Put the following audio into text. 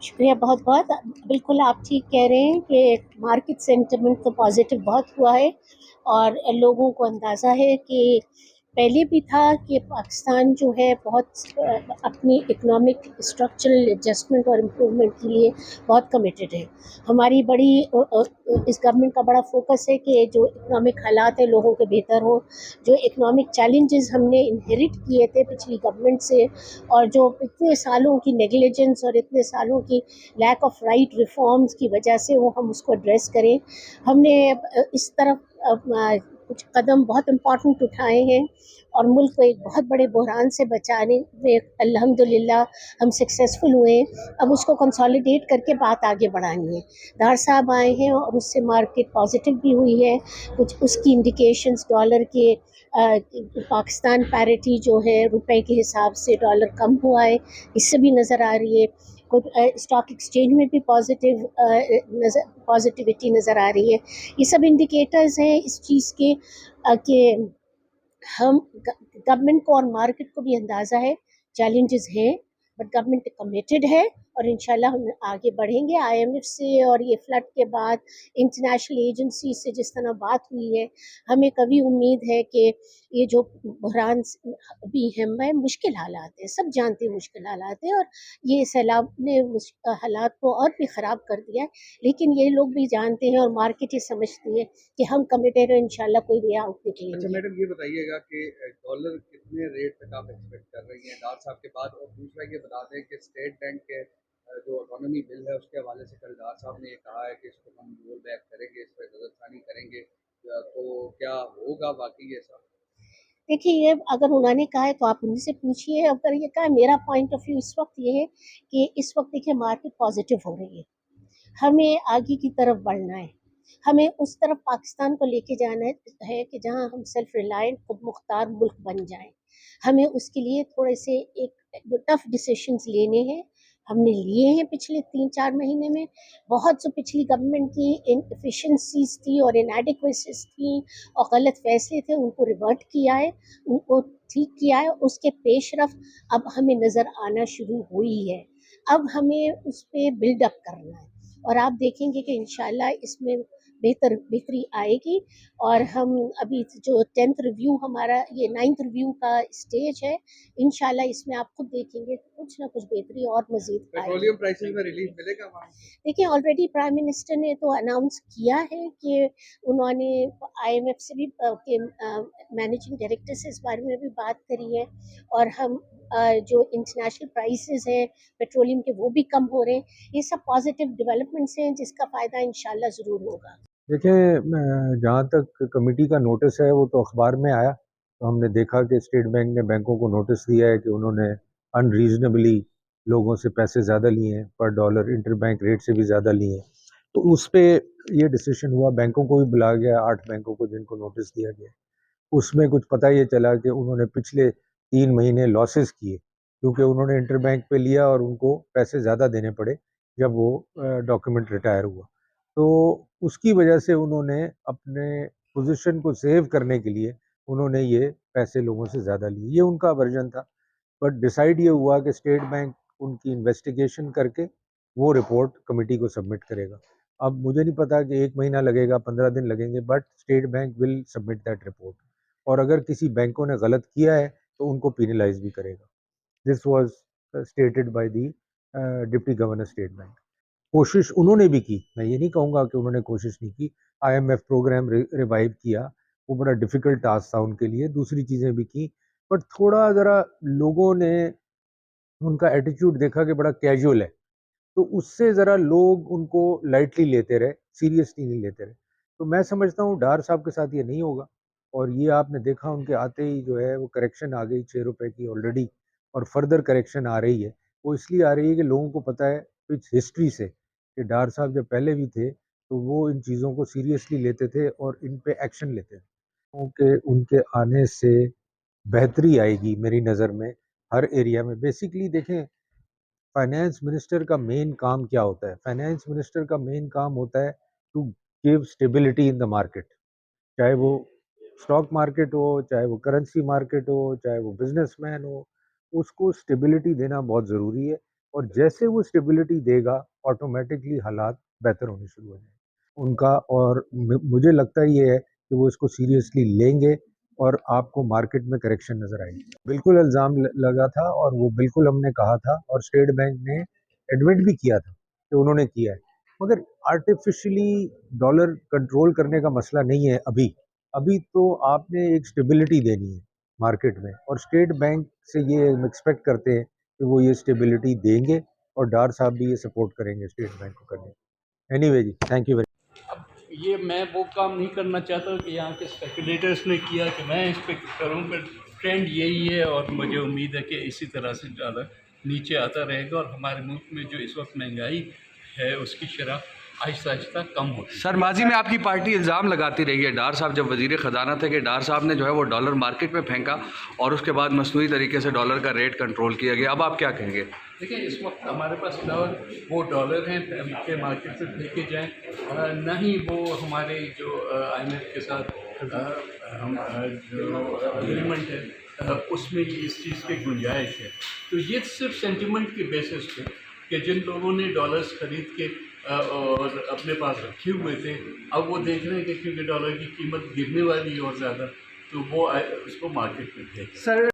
شکریہ بہت بہت. بالکل آپ ٹھیک کہہ رہے ہیں کہ مارکیٹ سینٹیمنٹ تو پازیٹیو بہت ہوا ہے، اور لوگوں کو اندازہ ہے کہ پہلے بھی تھا کہ پاکستان جو ہے بہت اپنی اکنامک اسٹرکچرل ایڈجسٹمنٹ اور امپرومنٹ کے لیے بہت کمیٹیڈ ہے. ہماری بڑی اس گورنمنٹ کا بڑا فوکس ہے کہ جو اکنامک حالات ہیں لوگوں کے بہتر ہوں. جو اکنامک چیلنجز ہم نے انہیریٹ کیے تھے پچھلی گورنمنٹ سے، اور جو اتنے سالوں کی نیگلیجنس اور اتنے سالوں کی لیک آف رائٹ ریفارمز کی وجہ سے وہ ہم اس کو ایڈریس کریں. ہم نے اس طرف کچھ قدم بہت امپورٹنٹ اٹھائے ہیں، اور ملک کو ایک بہت بڑے بحران سے بچانے میں الحمدللہ ہم سکسیزفل ہوئے ہیں. اب اس کو کنسالیڈیٹ کر کے بات آگے بڑھانی ہے. دار صاحب آئے ہیں اور اس سے مارکیٹ پازیٹیو بھی ہوئی ہے. کچھ اس کی انڈیکیشنز ڈالر کے پاکستان پیرٹی جو ہے روپے کے حساب سے ڈالر کم ہوا ہے، اس سے بھی نظر آ رہی ہے. اسٹاک ایکسچینج میں بھی پازیٹیوٹی نظر آ رہی ہے. یہ سب انڈیکیٹرز ہیں اس چیز کے کہ ہم گورنمنٹ کو اور مارکیٹ کو بھی اندازہ ہے چیلنجز ہیں، بٹ گورنمنٹ کمیٹڈ ہے، اور انشاءاللہ ہم آگے بڑھیں گے. آئی ایم ایف سے اور یہ فلڈ کے بعد انٹرنیشنل ایجنسی سے جس طرح بات ہوئی ہے، ہمیں کبھی امید ہے کہ یہ جو بحران بھی ہے مشکل حالات ہیں، سب جانتے ہیں مشکل حالات ہیں، اور یہ سیلاب نے حالات کو اور بھی خراب کر دیا ہے. لیکن یہ لوگ بھی جانتے ہیں اور مارکیٹ یہ سمجھتی ہے کہ ہم کمیٹیڈ ہیں، انشاءاللہ کوئی بھی آؤٹ نکلیں اچھا گے. میڈم، یہ بتائیے گا کہ ڈالر کتنے ریٹ تک آپ ایکسپیکٹ کر رہی ہیں ڈار صاحب کے بعد؟ اور دوسرا یہ بتا دیں کہ اسٹیٹ بینک کے جو اکانومی بل ہے اس کے حوالے سے کل ڈار صاحب نے یہ کہا ہے کہ اس کو ہم رول بیک کریں گے، اس پہ نظر ثانی کریں گے، تو کیا ہوگا واقعی ایسا؟ دیکھیے، یہ اگر انہوں نے کہا ہے تو آپ ان سے پوچھیے. اگر یہ کہا ہے، میرا پوائنٹ آف ویو اس وقت یہ ہے کہ اس وقت دیکھیے مارکیٹ پازیٹیو ہو رہی ہے، ہمیں آگے کی طرف بڑھنا ہے. ہمیں اس طرف پاکستان کو لے کے جانا ہے کہ جہاں ہم سیلف ریلائنٹ خود مختار ملک بن جائیں. ہمیں اس کے لیے تھوڑے سے ایک ٹف ڈیسیشنز لینے ہیں. ہم نے لیے ہیں پچھلے 3-4 مہینے میں. بہت جو پچھلی گورنمنٹ کی انفیشنسیز تھی اور انیڈیکویسیز تھیں اور غلط فیصلے تھے، ان کو ریورٹ کیا ہے، ان کو ٹھیک کیا ہے. اس کے پیش رفت اب ہمیں نظر آنا شروع ہوئی ہے. اب ہمیں اس پہ بلڈ اپ کرنا ہے، اور آپ دیکھیں گے کہ انشاءاللہ اس میں بہتری آئے گی. اور ہم ابھی جو 10th ریویو ہمارا یہ 9th ریویو کا اسٹیج ہے، انشاءاللہ اس میں آپ خود دیکھیں گے کچھ نہ کچھ بہتری اور مزید آئے گی. پیٹرولیم پرائسز میں ریلیف ملے گا وہاں؟ دیکھیں، آلریڈی پرائم منسٹر نے تو اناؤنس کیا ہے کہ انہوں نے آئی ایم ایف سے بھی مینیجنگ ڈائریکٹر سے اس بارے میں بھی بات کری ہے، اور ہم جو انٹرنیشنل پرائسز ہیں پیٹرولیم کے وہ بھی کم ہو رہے ہیں. یہ سب پازیٹیو ڈیولپمنٹس ہیں جس کا فائدہ انشاءاللہ ضرور ہوگا. دیکھیں، جہاں تک کمیٹی کا نوٹس ہے وہ تو اخبار میں آیا، تو ہم نے دیکھا کہ اسٹیٹ بینک نے بینکوں کو نوٹس دیا ہے کہ انہوں نے ان ریزنیبلی لوگوں سے پیسے زیادہ لیے ہیں، پر ڈالر انٹر بینک ریٹ سے بھی زیادہ لیے ہیں. تو اس پہ یہ ڈیسیشن ہوا، بینکوں کو بھی بلایا گیا، 8 بینکوں کو جن کو نوٹس دیا گیا. اس میں کچھ پتہ یہ چلا کہ انہوں نے پچھلے 3 مہینے لاسز کیے، کیونکہ انہوں نے انٹر بینک پہ لیا اور ان کو پیسے زیادہ دینے پڑے جب وہ ڈاکیومنٹ ریٹائر ہوا. تو اس کی وجہ سے انہوں نے اپنے پوزیشن کو سیو کرنے کے لیے انہوں نے یہ پیسے لوگوں سے زیادہ لیے. یہ ان کا ورژن تھا، بٹ ڈیسائیڈ یہ ہوا کہ اسٹیٹ بینک ان کی انویسٹیگیشن کر کے وہ رپورٹ کمیٹی کو سبمٹ کرے گا. اب مجھے نہیں پتا کہ 1 مہینہ لگے گا، 15 دن لگیں گے، but state bank will submit that report. اور اگر کسی بینکوں نے غلط کیا ہے تو ان کو پینلائز بھی کرے گا. This was stated by the deputy governor State Bank. کوشش انہوں نے بھی کی، میں یہ نہیں کہوں گا کہ انہوں نے کوشش نہیں کی. I M F program revive کیا، وہ بڑا ڈیفیکلٹ ٹاسک تھا ان کے لیے. دوسری چیزیں بھی کی، بٹ تھوڑا ذرا لوگوں نے ان کا ایٹیچیوڈ دیکھا کہ بڑا کیجول ہے، تو اس سے ذرا لوگ ان کو لائٹلی لیتے رہے، سیریسلی نہیں لیتے رہے. تو میں سمجھتا ہوں ڈار صاحب کے ساتھ یہ نہیں ہوگا. اور یہ آپ نے دیکھا ان کے آتے ہی جو ہے وہ کریکشن آ گئی 6 روپے کی آلریڈی، اور فردر کریکشن آ رہی ہے. وہ اس لیے آ رہی ہے کہ لوگوں کو پتہ ہے کچھ ہسٹری سے کہ ڈار صاحب جب پہلے بھی تھے تو وہ ان چیزوں کو سیریسلی لیتے تھے اور ان پہ ایکشن لیتے تھے. کیونکہ ان کے آنے سے بہتری آئے گی میری نظر میں ہر ایریا میں. بیسیکلی دیکھیں، فائنانس منسٹر کا مین کام کیا ہوتا ہے؟ فائنانس منسٹر کا مین کام ہوتا ہے to give stability in the market. چاہے وہ اسٹاک مارکیٹ ہو، چاہے وہ کرنسی مارکیٹ ہو، چاہے وہ بزنس مین ہو، اس کو اسٹیبلٹی دینا بہت ضروری ہے. اور جیسے وہ اسٹیبلٹی دے گا آٹومیٹکلی حالات بہتر ہونے شروع ہو جائیں گے ان کا. اور مجھے لگتا ہے یہ ہے کہ وہ اس کو سیریسلی لیں گے اور آپ کو مارکیٹ میں کریکشن نظر آئے گی. بالکل الزام لگا تھا اور وہ بالکل ہم نے کہا تھا اور اسٹیٹ بینک نے ایڈمٹ بھی کیا تھا کہ انہوں نے کیا ہے, مگر آرٹیفیشلی ڈالر کنٹرول کرنے کا مسئلہ نہیں ہے ابھی تو آپ نے ایک اسٹیبلٹی دینی ہے مارکیٹ میں, اور اسٹیٹ بینک سے یہ ہم ایکسپیکٹ کرتے ہیں کہ وہ یہ اسٹیبلٹی دیں گے اور ڈار صاحب بھی یہ سپورٹ کریں گے اسٹیٹ بینک کو کرنے. اینی وے جی, تھینک یو ویری. اب یہ میں وہ کام نہیں کرنا چاہتا کہ یہاں کے اسپیکولیٹرس نے کیا کہ میں اس پہ کروں, پر ٹرینڈ یہی ہے اور مجھے امید ہے کہ اسی طرح سے ڈالر نیچے آتا رہے گا اور ہمارے ملک میں جو اس وقت مہنگائی ہے اس کی شرح آہستہ آہستہ کم ہوتی ہے. سر ماضی میں آپ کی پارٹی الزام لگاتی رہی ہے, ڈار صاحب جب وزیر خزانہ تھے, کہ ڈار صاحب نے جو ہے وہ ڈالر مارکیٹ میں پھینکا اور اس کے بعد مصنوعی طریقے سے ڈالر کا ریٹ کنٹرول کیا گیا. اب آپ کیا کہیں گے؟ دیکھیں اس وقت ہمارے پاس وہ ڈالر ہیں کہ مارکیٹ میں پھینکے جائیں, نہ ہی وہ ہمارے جو آئی ایم ایف کے ساتھ جو اگریمنٹ ہے اس میں اس چیز کی گنجائش ہے. تو یہ صرف سینٹیمنٹ کے بیسس پہ کہ جن لوگوں نے ڈالرز خرید کے اور اپنے پاس رکھے ہوئے تھے, اب وہ دیکھ رہے ہیں کہ کیونکہ ڈالر کی قیمت گرنے والی ہے اور زیادہ, تو وہ اس کو مارکیٹ میں پھینک. سر